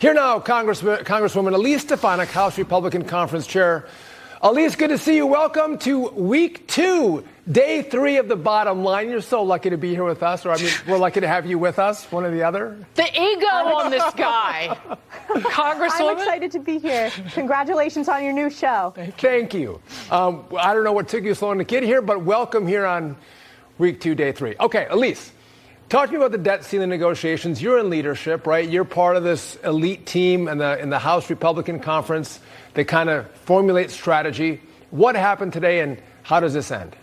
Here now, Congresswoman Elise Stefanik, House Republican Conference Chair. Elise, good to see you. Welcome to week 2, day 3 of the bottom line. You're so lucky to be here with us, or I mean, we're lucky to have you with us, one or the other. The ego on this guy. Congresswoman? I'm excited to be here. Congratulations on your new show. Thank you. I don't know what took you so long to get here, but welcome here on week 2, day 3. Okay, Elise, talk to me about the debt ceiling negotiations. You're in leadership, right? You're part of this elite team in the House Republican Conference. They kind of formulate strategy. What happened today, and how does this end?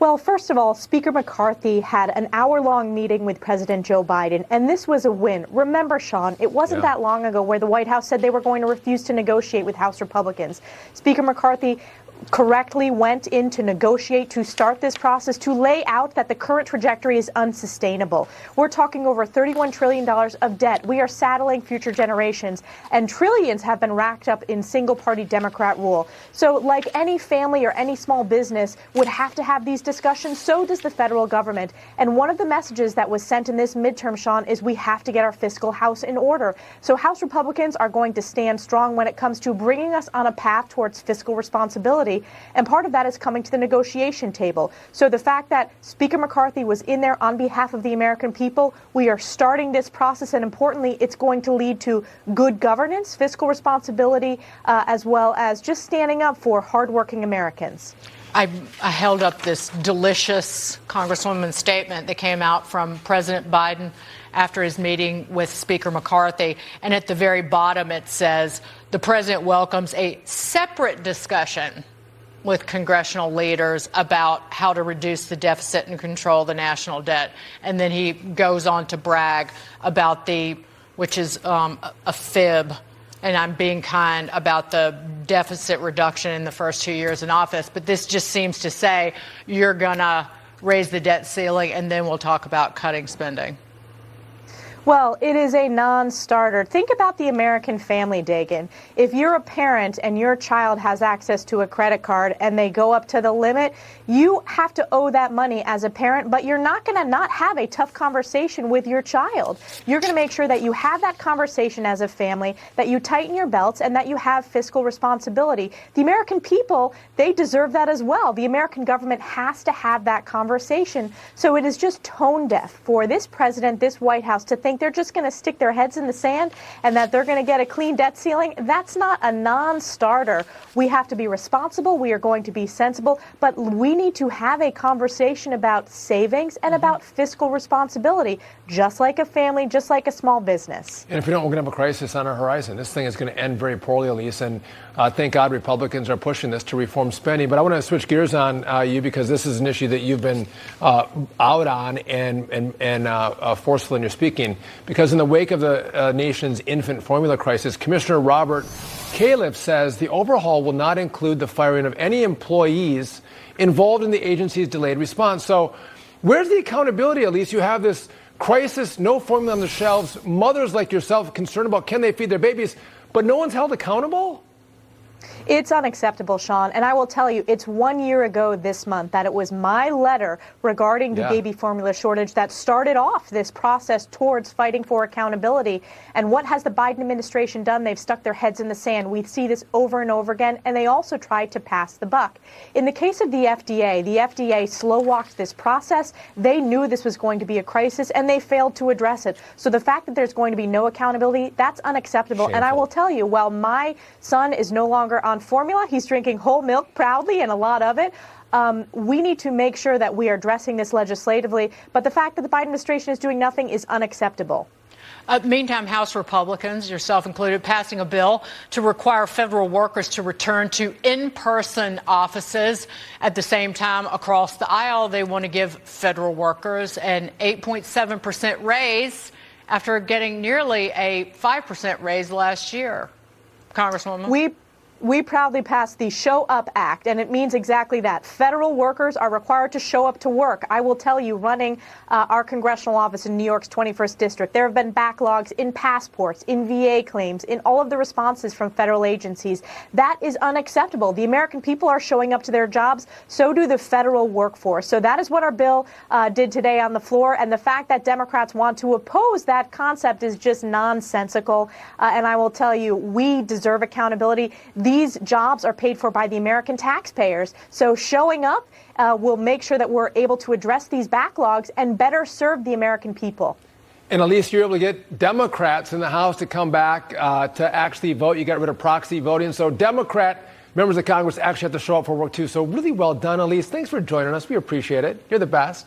Well, first of all, Speaker McCarthy had an hour-long meeting with President Joe Biden, and this was a win. Remember, Sean, it wasn't that long ago where the White House said they were going to refuse to negotiate with House Republicans. Speaker McCarthy correctly went in to negotiate, to start this process, to lay out that the current trajectory is unsustainable. We're talking over $31 trillion of debt. We are saddling future generations, and trillions have been racked up in single-party Democrat rule. So like any family or any small business would have to have these discussions, so does the federal government. And one of the messages that was sent in this midterm, Sean, is we have to get our fiscal house in order. So House Republicans are going to stand strong when it comes to bringing us on a path towards fiscal responsibility. And part of that is coming to the negotiation table. So the fact that Speaker McCarthy was in there on behalf of the American people, we are starting this process, and importantly, it's going to lead to good governance, fiscal responsibility, as well as just standing up for hardworking Americans. I held up this delicious Congresswoman statement that came out from President Biden after his meeting with Speaker McCarthy. And at the very bottom, it says, the president welcomes a separate discussion with congressional leaders about how to reduce the deficit and control the national debt. And then he goes on to brag about which is a fib, and I'm being kind, about the deficit reduction in the first 2 years in office. But this just seems to say you're going to raise the debt ceiling and then we'll talk about cutting spending. Well, it is a non-starter. Think about the American family, Dagan. If you're a parent and your child has access to a credit card and they go up to the limit, you have to owe that money as a parent, but you're not going to not have a tough conversation with your child. You're going to make sure that you have that conversation as a family, that you tighten your belts, and that you have fiscal responsibility. The American people, they deserve that as well. The American government has to have that conversation. So it is just tone deaf for this president, this White House, to think they're just going to stick their heads in the sand and that they're going to get a clean debt ceiling. That's not a non-starter. We have to be responsible. We are going to be sensible, but we need to have a conversation about savings and about fiscal responsibility, just like a family, just like a small business. And if we don't, we're going to have a crisis on our horizon. This thing is going to end very poorly, Elise, and thank God Republicans are pushing this to reform spending. But I want to switch gears on you, because this is an issue that you've been out on and forceful in your speaking. Because in the wake of the nation's infant formula crisis, Commissioner Robert Califf says the overhaul will not include the firing of any employees involved in the agency's delayed response. So where's the accountability, Elise? You have this crisis, no formula on the shelves, mothers like yourself concerned about can they feed their babies, but no one's held accountable? It's unacceptable, Sean. And I will tell you, it's 1 year ago this month that it was my letter regarding the baby formula shortage that started off this process towards fighting for accountability. And what has the Biden administration done? They've stuck their heads in the sand. We see this over and over again. And they also tried to pass the buck. In the case of the FDA slow-walked this process. They knew this was going to be a crisis, and they failed to address it. So the fact that there's going to be no accountability, that's unacceptable. Shameful. And I will tell you, while my son is no longer on formula, he's drinking whole milk proudly, and a lot of it. We need to make sure that we are addressing this legislatively. But the fact that the Biden administration is doing nothing is unacceptable. Meantime, House Republicans, yourself included, passing a bill to require federal workers to return to in-person offices. At the same time, across the aisle, they want to give federal workers an 8.7% raise after getting nearly a 5% raise last year. Congresswoman? We proudly passed the Show Up Act, and it means exactly that. Federal workers are required to show up to work. I will tell you, running our congressional office in New York's 21st District, there have been backlogs in passports, in VA claims, in all of the responses from federal agencies. That is unacceptable. The American people are showing up to their jobs. So do the federal workforce. So that is what our bill did today on the floor. And the fact that Democrats want to oppose that concept is just nonsensical. And I will tell you, we deserve accountability. These jobs are paid for by the American taxpayers. So showing up will make sure that we're able to address these backlogs and better serve the American people. And at least you're able to get Democrats in the House to come back to actually vote. You got rid of proxy voting. So Democrat members of Congress actually have to show up for work, too. So really well done, Elise. Thanks for joining us. We appreciate it. You're the best.